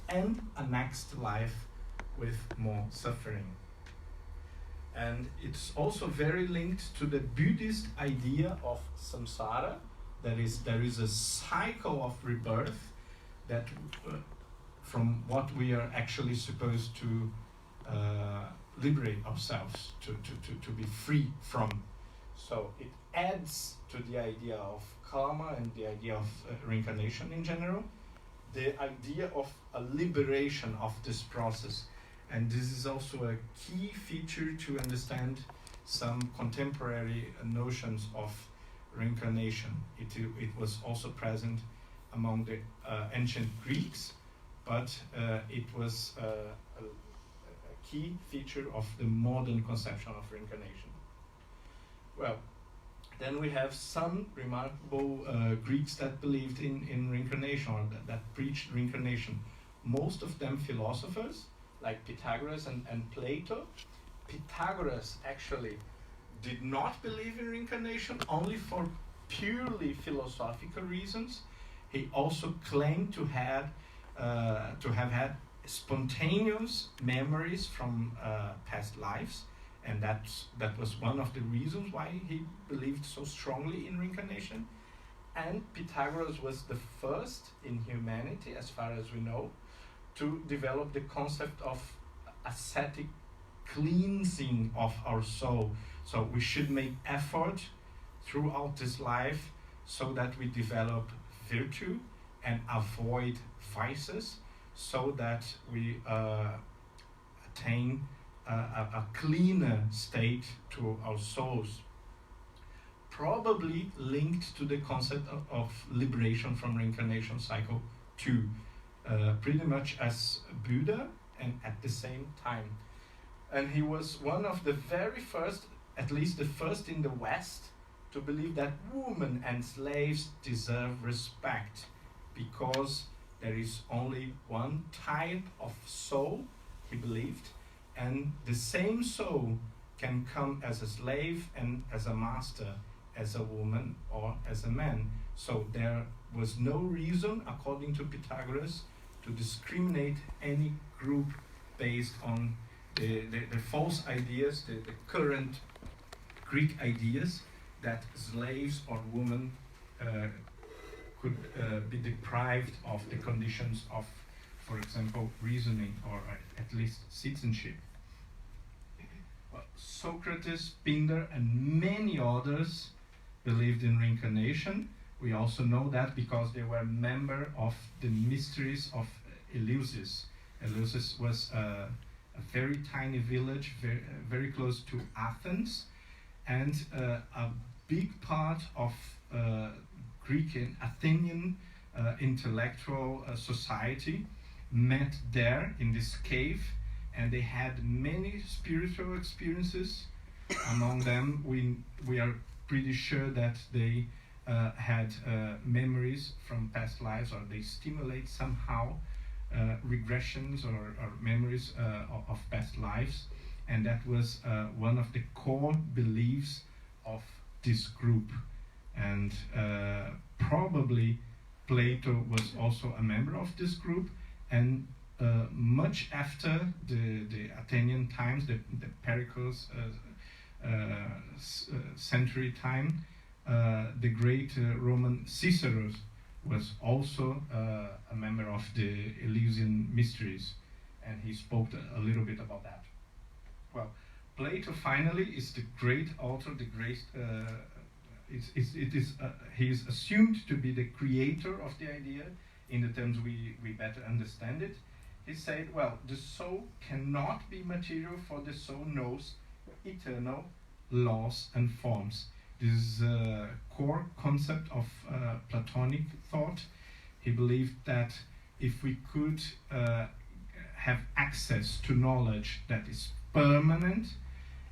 and a next life with more suffering. And it's also very linked to the Buddhist idea of samsara. There is a cycle of rebirth that from what we are actually supposed to liberate ourselves, to be free from. So it adds to the idea of karma and the idea of reincarnation in general, the idea of a liberation of this process. And this is also a key feature to understand some contemporary notions of reincarnation. It was also present among the ancient Greeks, but it was a key feature of the modern conception of reincarnation. Well, then we have some remarkable Greeks that believed in reincarnation, or that preached reincarnation. Most of them philosophers, like Pythagoras and Plato. Pythagoras actually did not believe in reincarnation only for purely philosophical reasons. He also claimed to have had spontaneous memories from past lives, and that was one of the reasons why he believed so strongly in reincarnation. And Pythagoras was the first in humanity, as far as we know, to develop the concept of ascetic cleansing of our soul. So we should make effort throughout this life so that we develop virtue and avoid vices, so that we attain a cleaner state to our souls. Probably linked to the concept of liberation from reincarnation cycle too, pretty much as Buddha, and at the same time. And he was one of the very first, at least the first in the West, to believe that women and slaves deserve respect, because there is only one type of soul, he believed, and the same soul can come as a slave and as a master, as a woman or as a man. So there was no reason, according to Pythagoras, to discriminate any group based on the false ideas, the current Greek ideas that slaves or women could be deprived of the conditions of, for example, reasoning or at least citizenship. Socrates, Pindar, and many others believed in reincarnation. We also know that because they were members of the mysteries of Eleusis. Eleusis was a very tiny village, very close to Athens, and a big part of Greek and Athenian intellectual society met there in this cave, and they had many spiritual experiences. Among them, we are pretty sure that they had memories from past lives, or they stimulate somehow regressions or memories of past lives, and that was one of the core beliefs of this group. And probably Plato was also a member of this group, and much after the Athenian times, the Pericles century time, the great Roman Cicero was also a member of the Eleusinian mysteries, and he spoke a little bit about that. Well, Plato finally is the great author, the great. He is assumed to be the creator of the idea in the terms we better understand it. He said, well, the soul cannot be material, for the soul knows eternal laws and forms. This is a core concept of Platonic thought. He believed that if we could have access to knowledge that is permanent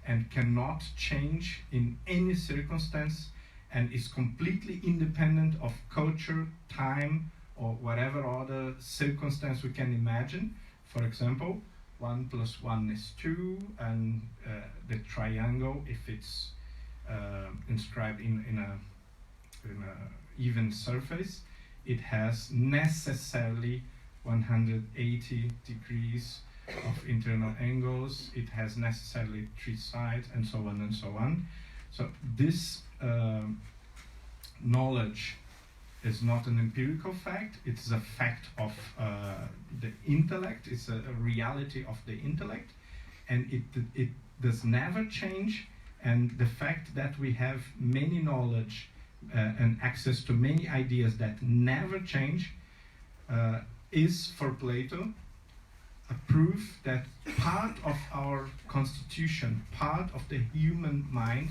and cannot change in any circumstance, and is completely independent of culture, time, or whatever other circumstance we can imagine. For example, 1 + 1 is 2, and the triangle, if it's inscribed in a even surface, it has necessarily 180 degrees of internal angles. It has necessarily 3 sides, and so on and so on. So this knowledge is not an empirical fact. It's a fact of the intellect. It's a reality of the intellect, and it does never change. And the fact that we have many knowledge and access to many ideas that never change is, for Plato, a proof that part of our constitution, part of the human mind,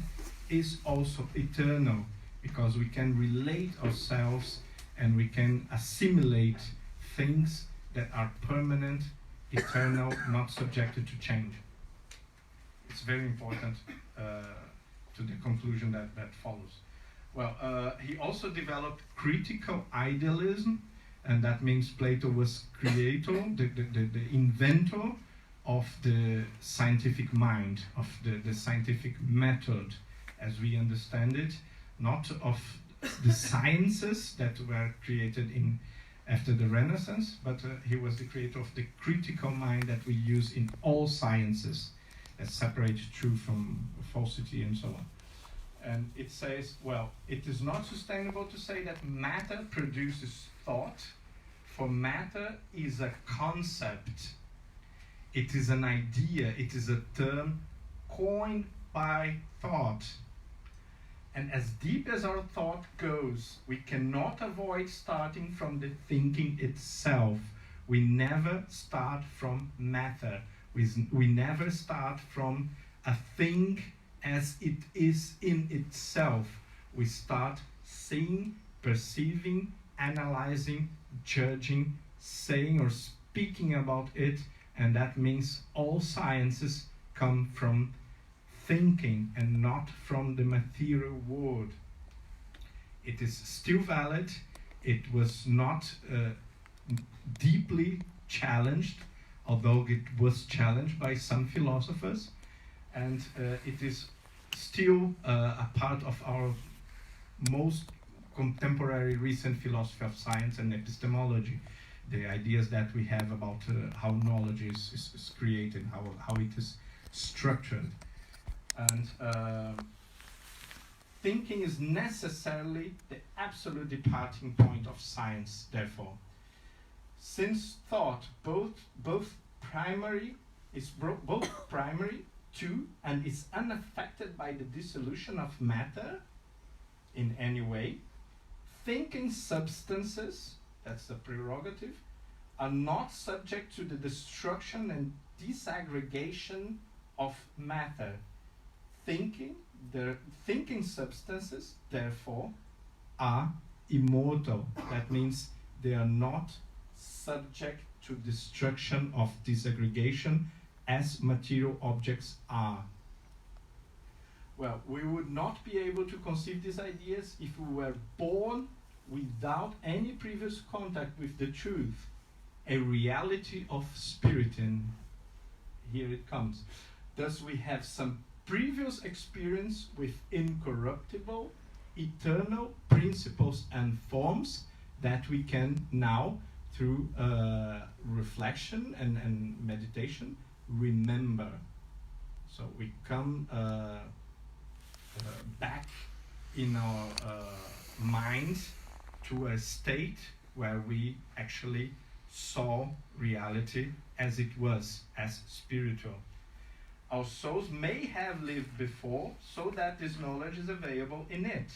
is also eternal, because we can relate ourselves and we can assimilate things that are permanent, eternal, not subjected to change. It's very important to the conclusion that follows. Well, he also developed critical idealism, and that means Plato was creator, the inventor of the scientific mind, of the scientific method as we understand it, not of the sciences that were created after the Renaissance, but he was the creator of the critical mind that we use in all sciences, that separates truth from falsity and so on. And it says, well, it is not sustainable to say that matter produces thought, for matter is a concept. It is an idea, it is a term coined by thought. And as deep as our thought goes, we cannot avoid starting from the thinking itself. We never start from matter. We never start from a thing as it is in itself. We start seeing, perceiving, analyzing, judging, saying or speaking about it, and that means all sciences come from thinking and not from the material world. It is still valid. It was not deeply challenged, although it was challenged by some philosophers, and it is still a part of our most contemporary recent philosophy of science and epistemology, the ideas that we have about how knowledge is created, how it is structured. And thinking is necessarily the absolute departing point of science, therefore. Since thought both primary to and is unaffected by the dissolution of matter in any way, thinking substances, that's the prerogative, are not subject to the destruction and disaggregation of matter. The thinking substances, therefore, are immortal. That means they are not subject to destruction of disaggregation as material objects are. Well, we would not be able to conceive these ideas if we were born without any previous contact with the truth, a reality of spirit, and here it comes. Thus we have some previous experience with incorruptible, eternal principles and forms that we can now, through reflection and meditation, remember. So we come back in our mind to a state where we actually saw reality as it was, as spiritual. Our souls may have lived before, so that this knowledge is available in it.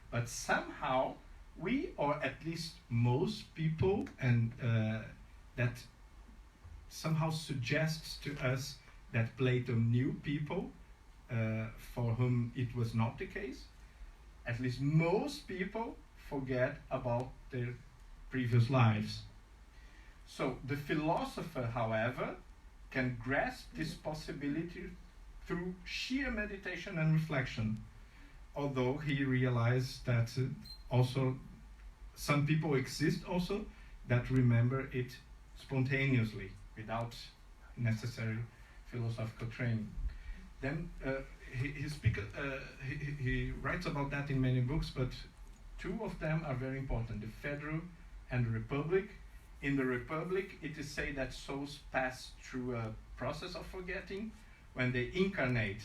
But somehow we, or at least most people, and that somehow suggests to us that Plato knew people for whom it was not the case. At least most people forget about their previous lives. So the philosopher, however, can grasp this possibility through sheer meditation and reflection, although he realized that also some people exist also that remember it spontaneously without necessary philosophical training. Then he writes about that in many books, but two of them are very important: the Federal and the Republic. in the Republic, it is said that souls pass through a process of forgetting. When they incarnate,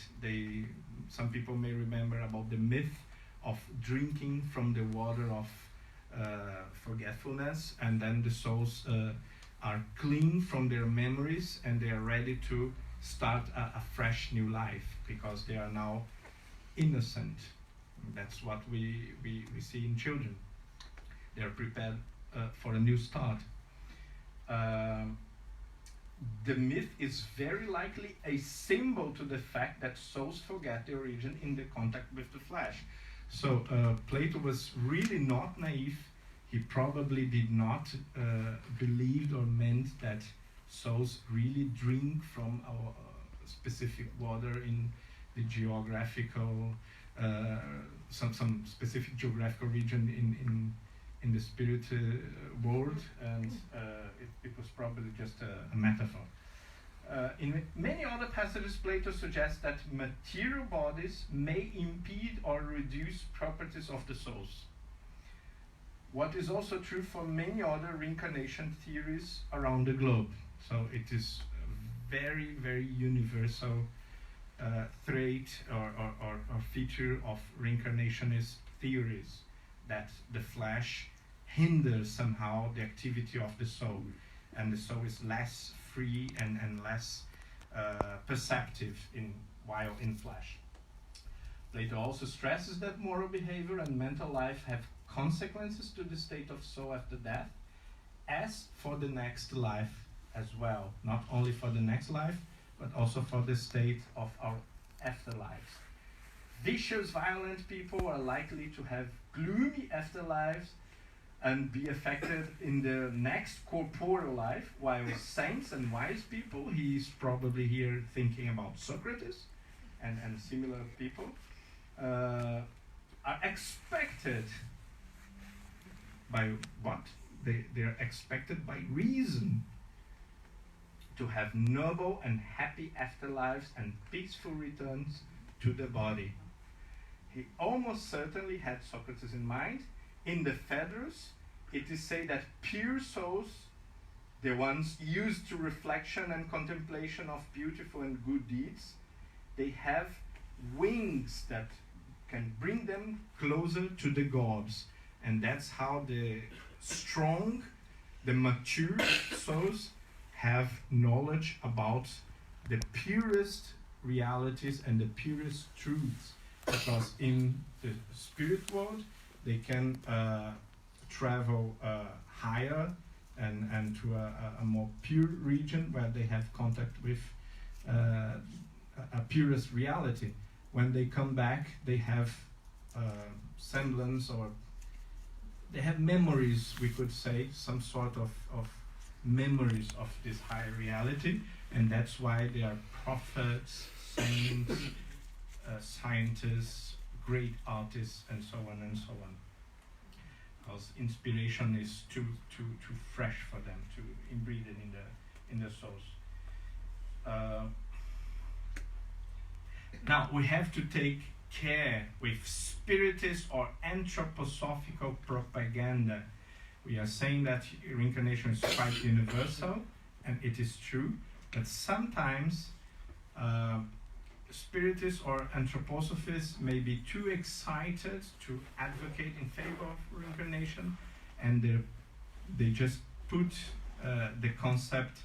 some people may remember about the myth of drinking from the water of forgetfulness, and then the souls are clean from their memories and they are ready to start a fresh new life because they are now innocent. That's what we see in children. They are prepared for a new start. The myth is very likely a symbol to the fact that souls forget their origin in the contact with the flesh. So Plato was really not naive. He probably did not believe or meant that souls really drink from our specific water in the geographical, some specific geographical region in the spirit world, and it was probably just a metaphor. In many other passages, Plato suggests that material bodies may impede or reduce properties of the souls. What is also true for many other reincarnation theories around the globe. So it is a very, very universal trait or feature of reincarnationist theories, that the flesh hinders somehow the activity of the soul, and the soul is less free and less perceptive while in flesh. Plato also stresses that moral behavior and mental life have consequences to the state of soul after death, as for the next life as well. Not only for the next life, but also for the state of our afterlives. Vicious, violent people are likely to have gloomy afterlives and be affected in the next corporeal life, while saints and wise people, he's probably here thinking about Socrates and similar people, are expected by what? They're expected by reason to have noble and happy afterlives and peaceful returns to the body. He almost certainly had Socrates in mind. In the Phaedrus, it is said that pure souls, the ones used to reflection and contemplation of beautiful and good deeds, they have wings that can bring them closer to the gods. And that's how the strong, the mature souls have knowledge about the purest realities and the purest truths. Because in the spirit world, they can travel higher and to a more pure region where they have contact with a purest reality. When they come back, they have semblance, or they have memories, we could say, some sort of memories of this higher reality, and that's why they are prophets, saints, scientists, great artists, and so on and so on. Because inspiration is too fresh for them to inbreed it in the souls. Now we have to take care with spiritist or anthroposophical propaganda. We are saying that reincarnation is quite universal, and it is true, but sometimes spiritists or anthroposophists may be too excited to advocate in favor of reincarnation, and they just put the concept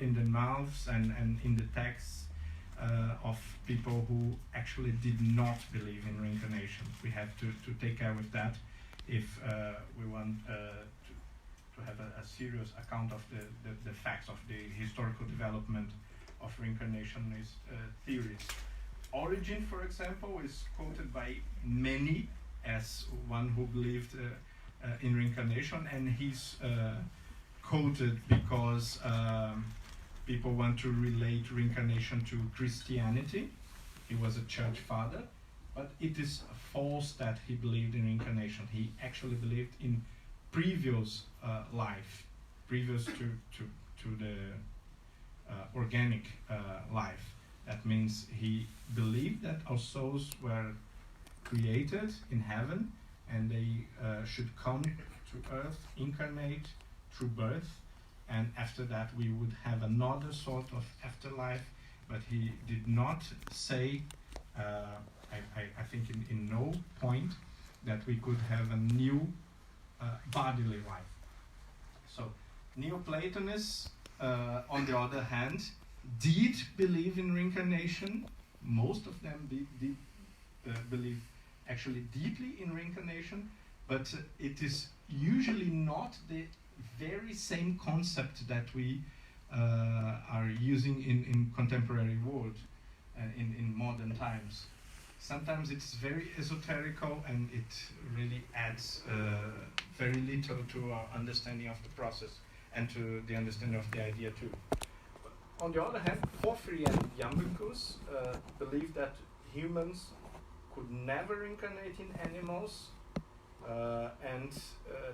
in the mouths and in the texts of people who actually did not believe in reincarnation. We have to take care with that if we want to have a serious account of the facts of the historical development of reincarnationist theories. Origen, for example, is quoted by many as one who believed in reincarnation, and he's quoted because people want to relate reincarnation to Christianity. He was a church father, but it is false that he believed in reincarnation. He actually believed in previous life, previous to the organic life. That means he believed that our souls were created in heaven, and they should come to earth, incarnate through birth, and after that we would have another sort of afterlife, but he did not say, I think in no point, that we could have a new bodily life. So Neoplatonists, on the other hand, did believe in reincarnation. Most of them did believe actually deeply in reincarnation, but it is usually not the very same concept that we are using in contemporary world, in modern times. Sometimes it's very esoterical and it really adds very little to our understanding of the process and to the understanding of the idea too. On the other hand, Porphyry and Iamblichus believed that humans could never reincarnate in animals, and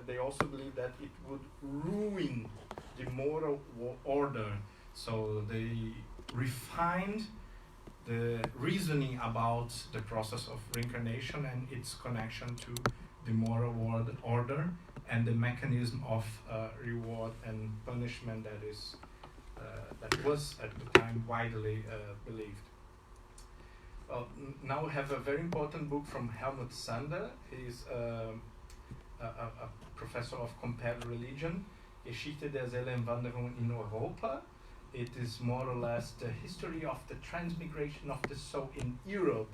they also believe that it would ruin the moral order. So they refined the reasoning about the process of reincarnation and its connection to the moral order and the mechanism of reward and punishment that was at the time widely believed. Well, now we have a very important book from Helmut Sander. He's a professor of compared religion, Geschichte der Seelenwanderung in Europa. It is more or less the history of the transmigration of the soul in Europe,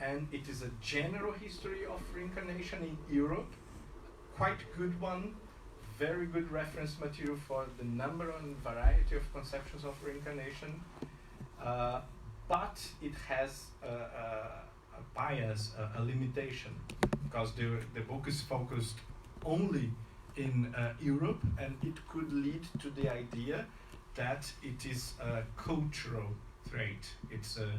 and it is a general history of reincarnation in Europe. Quite good one, very good reference material for the number and variety of conceptions of reincarnation. But it has a bias, a limitation, because the book is focused only in Europe, and it could lead to the idea that it is a cultural trait. It's a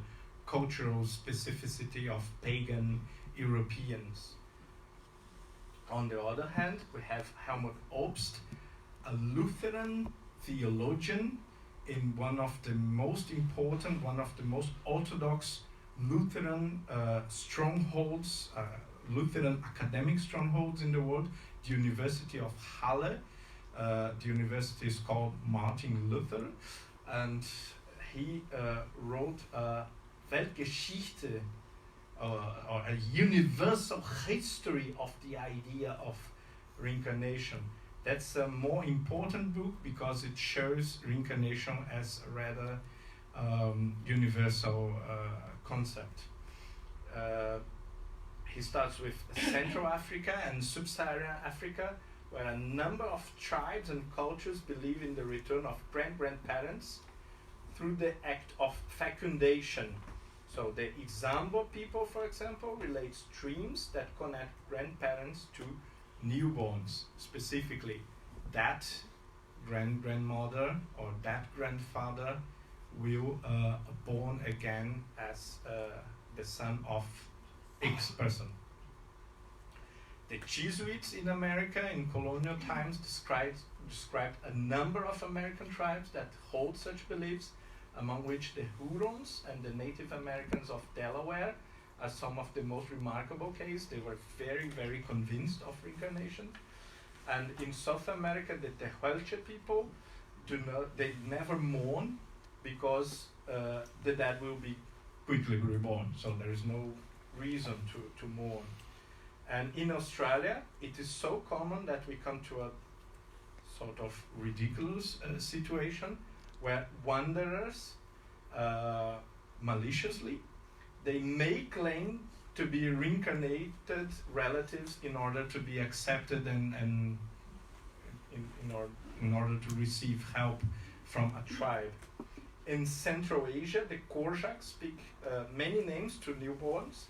cultural specificity of pagan Europeans. On the other hand, we have Helmut Obst, a Lutheran theologian in one of the most important, one of the most orthodox Lutheran strongholds, Lutheran academic strongholds in the world, the University of Halle. The university is called Martin Luther, and he wrote a Weltgeschichte, or a universal history of the idea of reincarnation. That's a more important book because it shows reincarnation as a rather universal concept. He starts with Central Africa and Sub-Saharan Africa, where a number of tribes and cultures believe in the return of grandparents through the act of fecundation. So the Isambo people, for example, relate streams that connect grandparents to newborns. Specifically, that grandmother or that grandfather will born again as the son of X person. The Jesuits in America in colonial times described a number of American tribes that hold such beliefs, among which the Hurons and the Native Americans of Delaware are some of the most remarkable cases. They were very, very convinced of reincarnation. And in South America, the Tehuelche people they never mourn because the dead will be quickly reborn. So there is no reason to mourn. And in Australia, it is so common that we come to a sort of ridiculous situation where wanderers, maliciously, they may claim to be reincarnated relatives in order to be accepted and in order to receive help from a tribe. In Central Asia, the Korjak speak many names to newborns,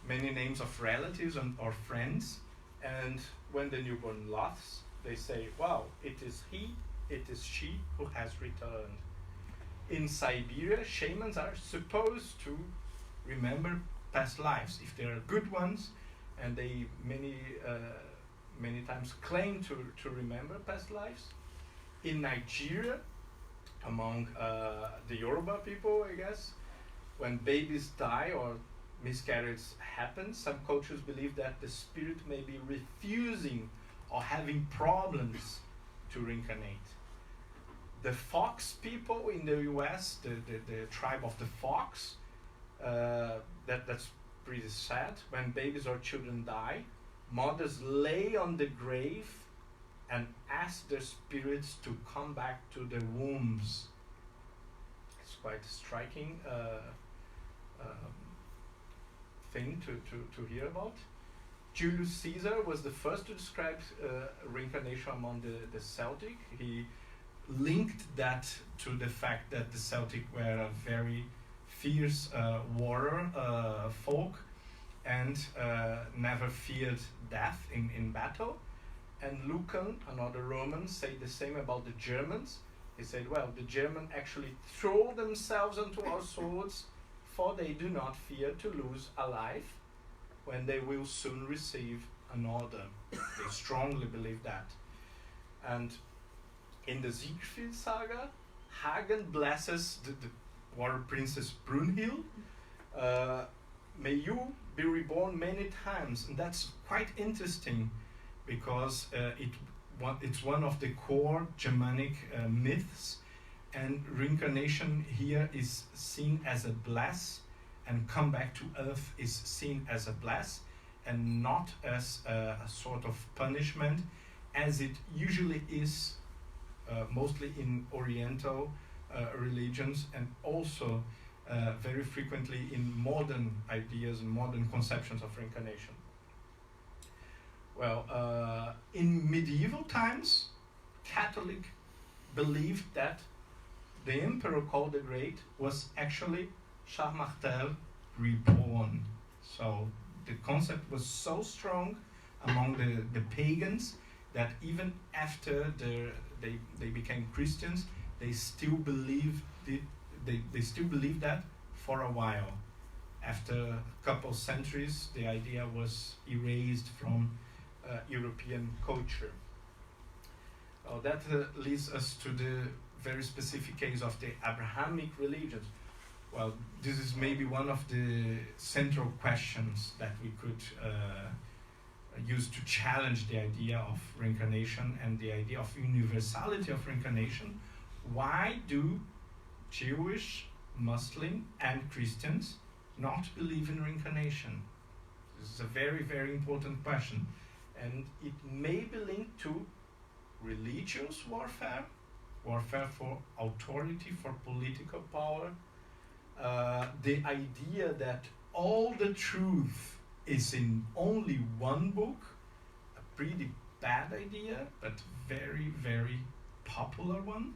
many names of relatives or friends, and when the newborn laughs, they say, wow, it is he, it is she who has returned. In Siberia, shamans are supposed to remember past lives, if they are good ones, and they many times claim to remember past lives. In Nigeria, among the Yoruba people, I guess, when babies die or miscarriage happens, some cultures believe that the spirit may be refusing or having problems to reincarnate. The Fox people in the US, the tribe of the Fox, that's pretty sad. When babies or children die, mothers lay on the grave and ask their spirits to come back to their wombs. It's quite a striking thing to hear about. Julius Caesar was the first to describe reincarnation among the Celtic. He linked that to the fact that the Celtic were a very fierce warrior folk and never feared death in battle. And Lucan, another Roman, said the same about the Germans. He said, well, the Germans actually throw themselves onto our swords, for they do not fear to lose a life when they will soon receive another. They strongly believe that. And in the Siegfried saga, Hagen blesses the warrior princess Brunhild. May you be reborn many times. And that's quite interesting, because it's one of the core Germanic myths, and reincarnation here is seen as a bless, and come back to earth is seen as a bless and not as a sort of punishment, as it usually is mostly in Oriental religions, and also very frequently in modern ideas and modern conceptions of reincarnation. Well, in medieval times, Catholic believed that the emperor called the Great was actually Charles Martel reborn. So the concept was so strong among the pagans that even after they became Christians, they still believed they still believed that for a while. After a couple centuries, the idea was erased from European culture. That leads us to the very specific case of the Abrahamic religions. Well, this is maybe one of the central questions that we could use to challenge the idea of reincarnation and the idea of universality of reincarnation. Why do Jewish, Muslim, and Christians not believe in reincarnation? This is a very, very important question. And it may be linked to religious warfare, warfare for authority, for political power, the idea that all the truth is in only one book, a pretty bad idea, but very, very popular one.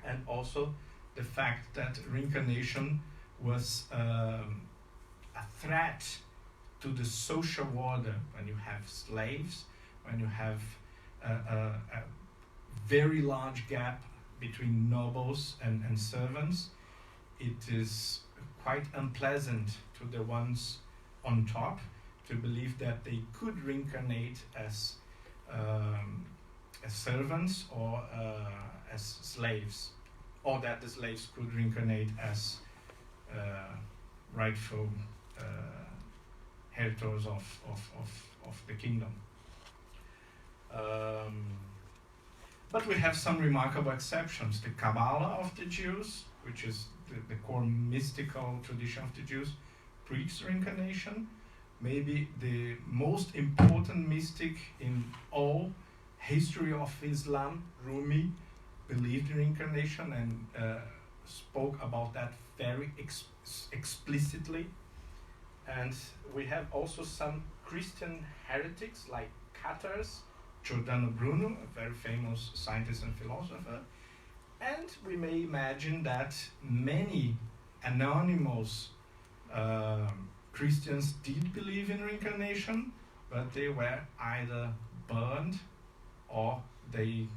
And also the fact that reincarnation was a threat to the social order. When you have slaves, when you have a very large gap between nobles and servants, it is quite unpleasant to the ones on top to believe that they could reincarnate as servants or as slaves, or that the slaves could reincarnate as rightful heritors of the kingdom. But we have some remarkable exceptions. The Kabbalah of the Jews, which is the core mystical tradition of the Jews, preaches reincarnation. Maybe the most important mystic in all history of Islam, Rumi, believed in reincarnation and spoke about that very explicitly. And we have also some Christian heretics like Cathars, Giordano Bruno, a very famous scientist and philosopher. And we may imagine that many anonymous Christians did believe in reincarnation, but they were either burned or they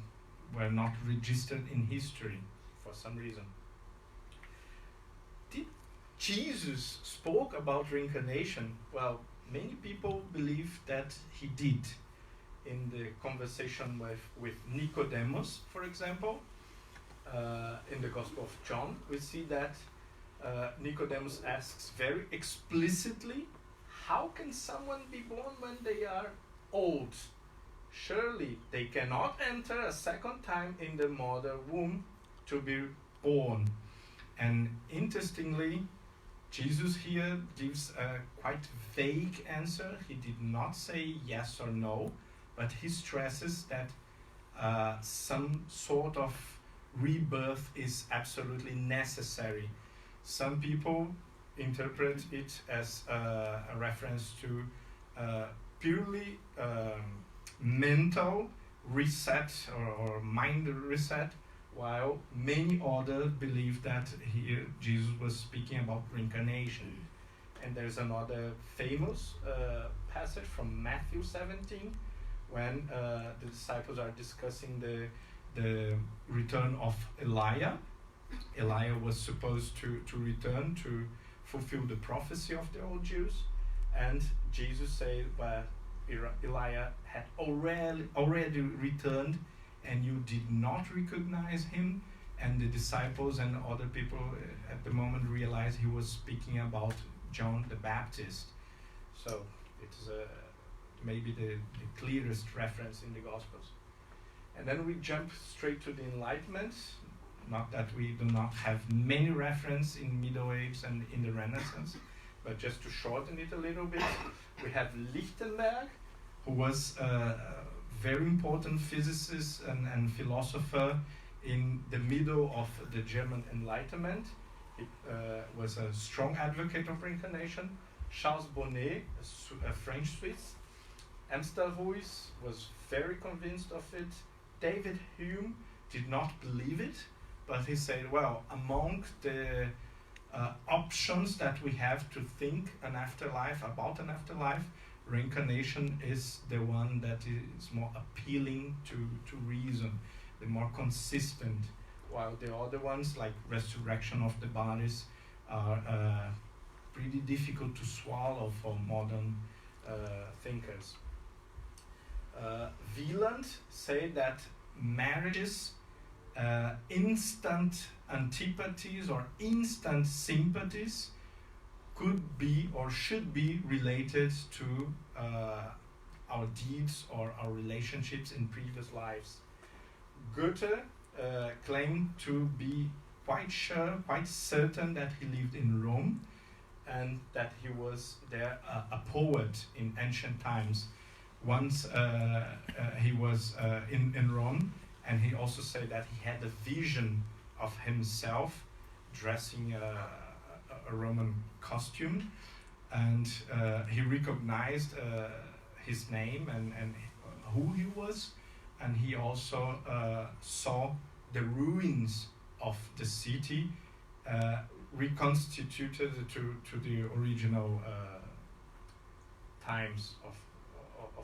were not registered in history for some reason. Did Jesus spoke about reincarnation? Well, many people believe that he did. In the conversation with Nicodemus, for example, in the Gospel of John, we see that Nicodemus asks very explicitly, how can someone be born when they are old? Surely they cannot enter a second time in the mother womb to be born. And interestingly, Jesus here gives a quite vague answer. He did not say yes or no, but he stresses that some sort of rebirth is absolutely necessary. Some people interpret it as a reference to purely mental reset or mind reset, while many others believe that here Jesus was speaking about reincarnation. And there's another famous passage from Matthew 17 when the disciples are discussing the return of Elijah. Elijah was supposed to return to fulfill the prophecy of the old Jews, and Jesus said, well, Elijah had already returned and you did not recognize him. And the disciples and other people at the moment realized he was speaking about John the Baptist. So it's maybe the clearest reference in the Gospels. And then we jump straight to the Enlightenment. Not that we do not have many references in Middle Ages and in the Renaissance, but just to shorten it a little bit, we have Lichtenberg, who was a very important physicist and philosopher in the middle of the German Enlightenment. He was a strong advocate of reincarnation. Charles Bonnet, a French Swiss. Amstel Ruiz was very convinced of it. David Hume did not believe it, but he said, well, among the options that we have to think about an afterlife, reincarnation is the one that is more appealing to reason, the more consistent, while the other ones, like resurrection of the bodies, are pretty difficult to swallow for modern thinkers. Wieland said that marriages, instant antipathies or instant sympathies could be or should be related to our deeds or our relationships in previous lives. Goethe claimed to be quite certain that he lived in Rome and that he was there a poet in ancient times. Once he was in Rome, and he also said that he had a vision of himself dressing a Roman costume, and he recognized his name and who he was, and he also saw the ruins of the city reconstituted to the original times of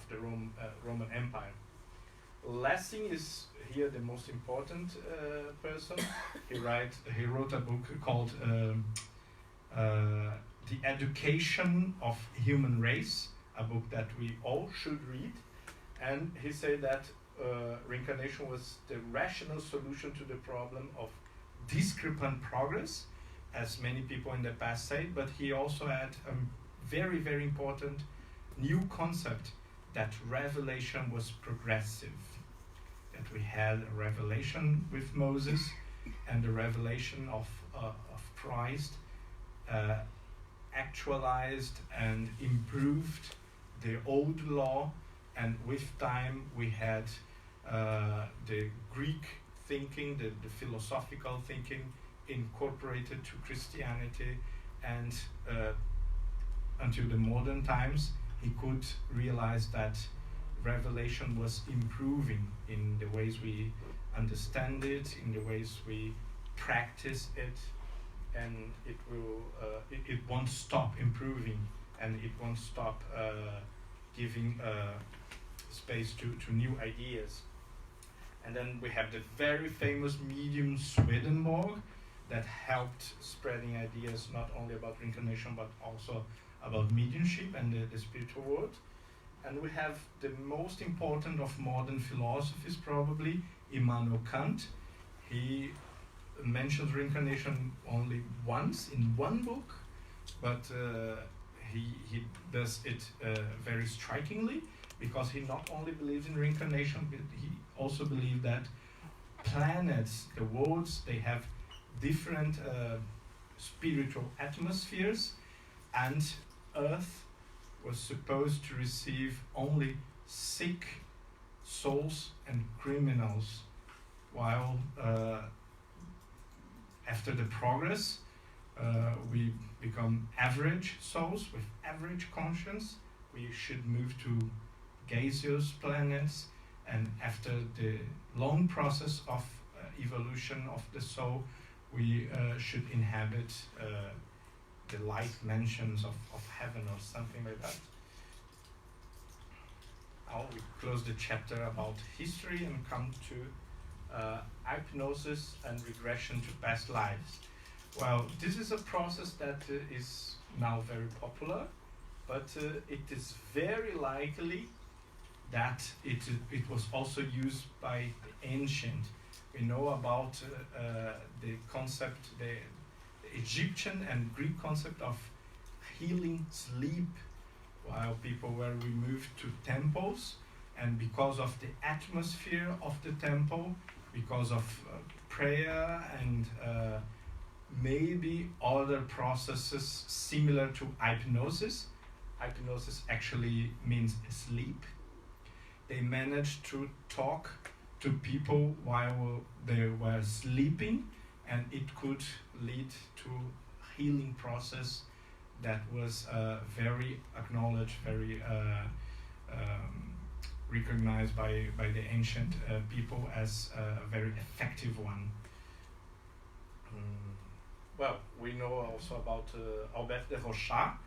the Roman Empire. Lessing is here the most important person. He wrote a book called The Education of Human Race, a book that we all should read. And he said that reincarnation was the rational solution to the problem of discrepant progress, as many people in the past said, but he also had a very, very important new concept, that revelation was progressive, that we had a revelation with Moses, and the revelation of Christ actualized and improved the old law, and with time we had the Greek thinking, the philosophical thinking incorporated to Christianity, and until the modern times he could realize that revelation was improving in the ways we understand it, in the ways we practice it, and it won't stop improving, and it won't stop giving space to new ideas. And then we have the very famous medium Swedenborg that helped spreading ideas not only about reincarnation but also about mediumship and the spiritual world. And we have the most important of modern philosophies, probably, Immanuel Kant. He mentions reincarnation only once in one book, but he does it very strikingly, because he not only believes in reincarnation, but he also believed that planets, the worlds, they have different spiritual atmospheres, and Earth was supposed to receive only sick souls and criminals, while after the progress we become average souls with average conscience. We should move to gaseous planets, and after the long process of evolution of the soul, we should inhabit the light mansions of heaven or something like that. Now we close the chapter about history and come to hypnosis and regression to past lives. Well, this is a process that is now very popular, but it is very likely that it was also used by the ancient. We know about the concept, the Egyptian and Greek concept of healing sleep, while people were removed to temples, and because of the atmosphere of the temple, because of prayer and maybe other processes similar to hypnosis. Hypnosis actually means sleep. They managed to talk to people while they were sleeping, and it could lead to healing process that was very acknowledged, very recognized by the ancient people as a very effective one. Well, we know also about Albert de Rochat,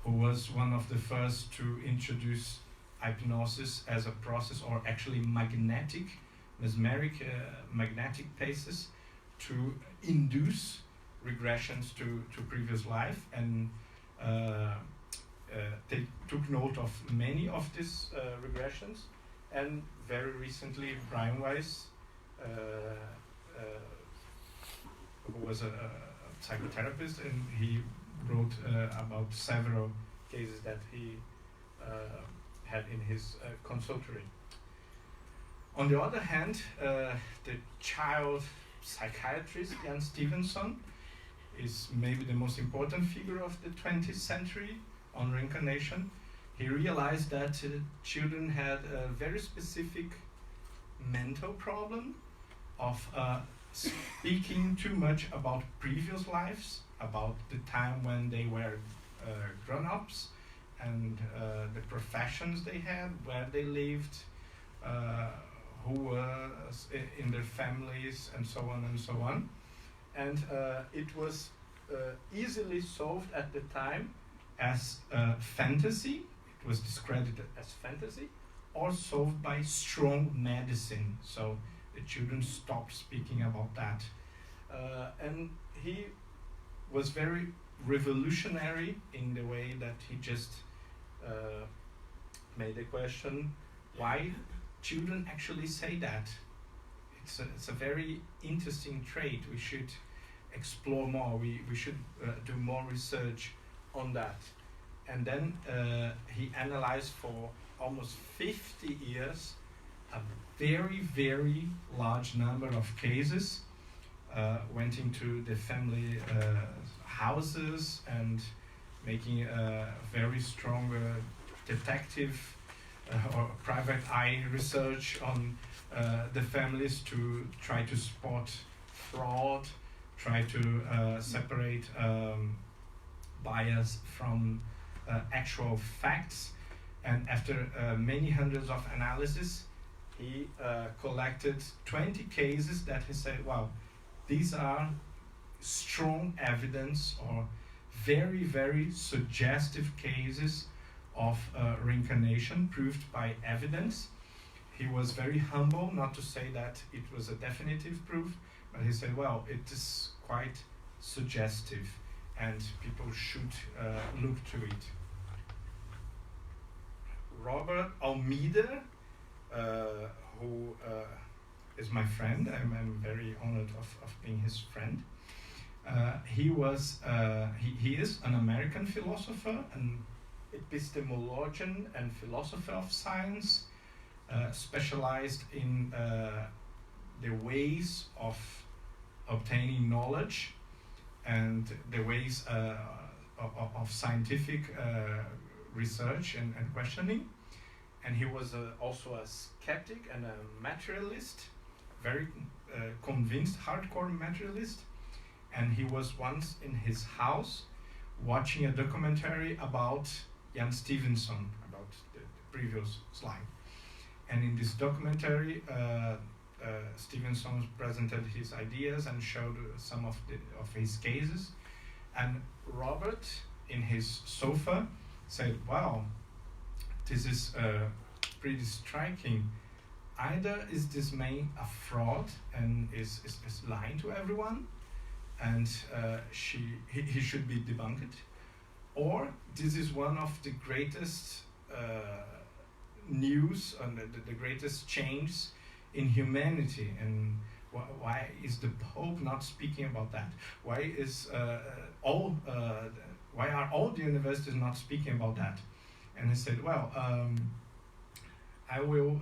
who was one of the first to introduce hypnosis as a process, or actually mesmeric magnetic paces, to induce regressions to previous life, and they took note of many of these regressions. And very recently, Brian Weiss, who was a psychotherapist, and he wrote about several cases that he had in his consultory. On the other hand, the child psychiatrist Jan Stevenson is maybe the most important figure of the 20th century on reincarnation. He realized that children had a very specific mental problem of speaking too much about previous lives, about the time when they were grown-ups, and the professions they had, where they lived, who were in their families, and so on and so on. And it was easily solved at the time as fantasy. It was discredited as fantasy, or solved by strong medicine. So the children stopped speaking about that. And he was very revolutionary in the way that he just made the question, why children actually say that? It's a very interesting trait. We should explore more. We should do more research on that. And then he analyzed for almost 50 years a very, very large number of cases, went into the family houses and making a very strong detective or private eye research on the families to try to spot fraud, try to separate bias from actual facts. And after many hundreds of analyses, he collected 20 cases that he said, wow, these are strong evidence or very, very suggestive cases of reincarnation proved by evidence. He was very humble, not to say that it was a definitive proof, but he said, well, it is quite suggestive and people should look to it. Robert Almeida, who is my friend, I'm very honored of being his friend. He is an American philosopher, an epistemologian and philosopher of science, specialized in the ways of obtaining knowledge and the ways of scientific research and questioning. And he was also a skeptic and a materialist, very convinced, hardcore materialist. And he was once in his house watching a documentary about Jan Stevenson, about the previous slide. And in this documentary, Stevenson presented his ideas and showed some of his cases. And Robert, in his sofa, said, "Wow, this is pretty striking. Either is this man a fraud and is lying to everyone, and he should be debunked, or this is one of the greatest news and the greatest change in humanity. And why is the Pope not speaking about that? Why are all the universities not speaking about that?" And he said, "Well, I will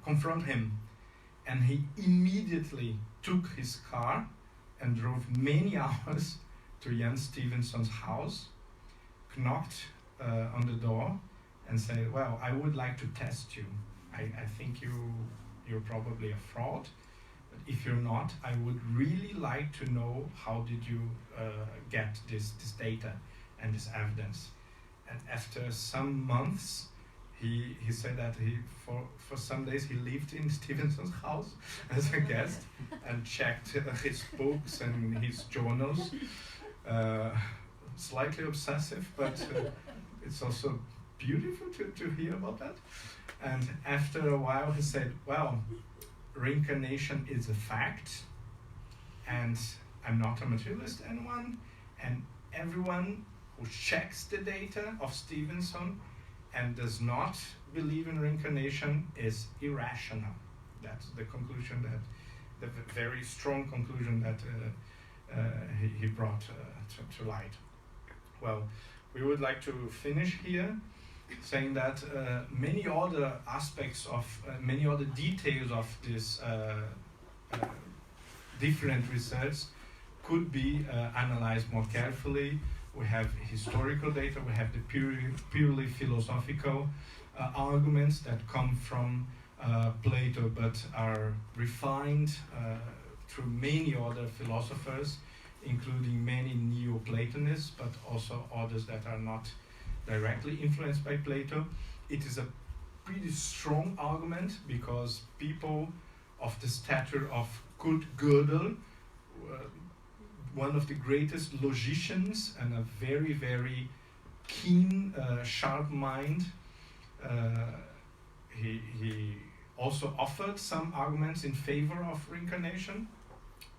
confront him." And he immediately took his car and drove many hours to Jan Stevenson's house, knocked on the door, and said, "Well, I would like to test you. I think you're probably a fraud, but if you're not, I would really like to know how did you get this data and this evidence." And after some months, he said that for some days he lived in Stevenson's house as a guest and checked his books and his journals. Slightly obsessive, but it's also beautiful to hear about that. And after a while he said, "Well, reincarnation is a fact, and I'm not a materialist anyone, and everyone who checks the data of Stevenson and does not believe in reincarnation is irrational." That's the conclusion, the very strong conclusion that he brought to light. Well, we would like to finish here saying that many other aspects of, many other details of this different research could be analyzed more carefully. We have historical data, we have the purely philosophical arguments that come from Plato but are refined through many other philosophers, including many Neoplatonists, but also others that are not directly influenced by Plato. It is a pretty strong argument because people of the stature of Kurt Gödel, one of the greatest logicians and a very, very keen, sharp mind, he also offered some arguments in favor of reincarnation.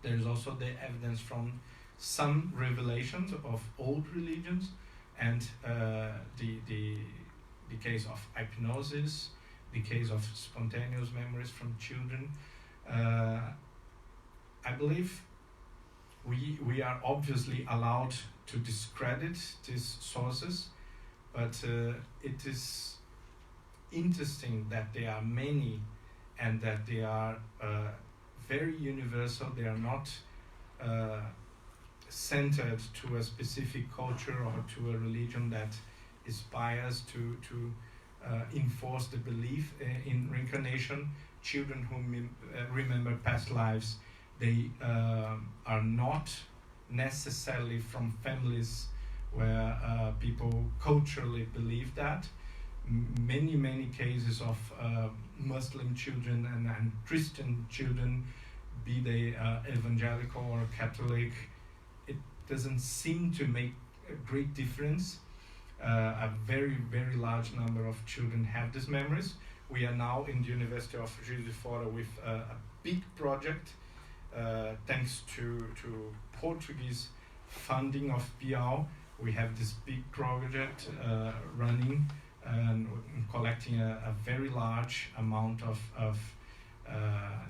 There is also the evidence from some revelations of old religions, and the case of hypnosis, the case of spontaneous memories from children. I believe we are obviously allowed to discredit these sources, but it is interesting that there are many and that they are very universal. They are not centered to a specific culture or to a religion that is biased to enforce the belief in reincarnation. Children who remember past lives, they are not necessarily from families where people culturally believe that. Many cases of Muslim children and Christian children, be they evangelical or Catholic, it doesn't seem to make a great difference. A very, very large number of children have these memories. We are now in the University of Juiz de Fora with a big project, thanks to Portuguese funding of PIAL. We have this big project running and collecting a very large amount of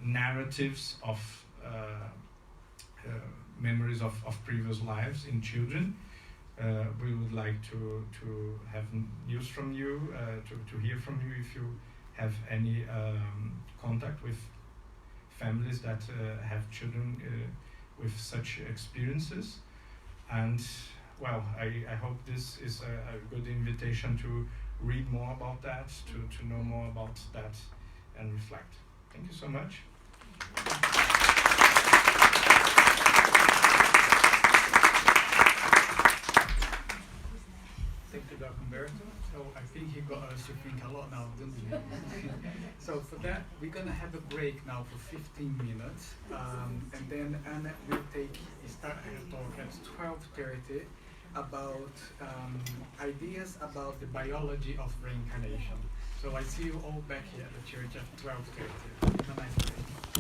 narratives of memories of previous lives in children. We would like to have news from you, to hear from you if you have any contact with families that have children with such experiences. And well, I hope this is a good invitation to read more about that, to know more about that and reflect. Thank you so much. Thank you, Dr. Humberto. So I think he got us to think a lot now, didn't he? So for that, we're going to have a break now for 15 minutes. And then Anna will start her talk at 12:30 about ideas about the biology of reincarnation. So I see you all back here at the church at 12:30. Have a nice day.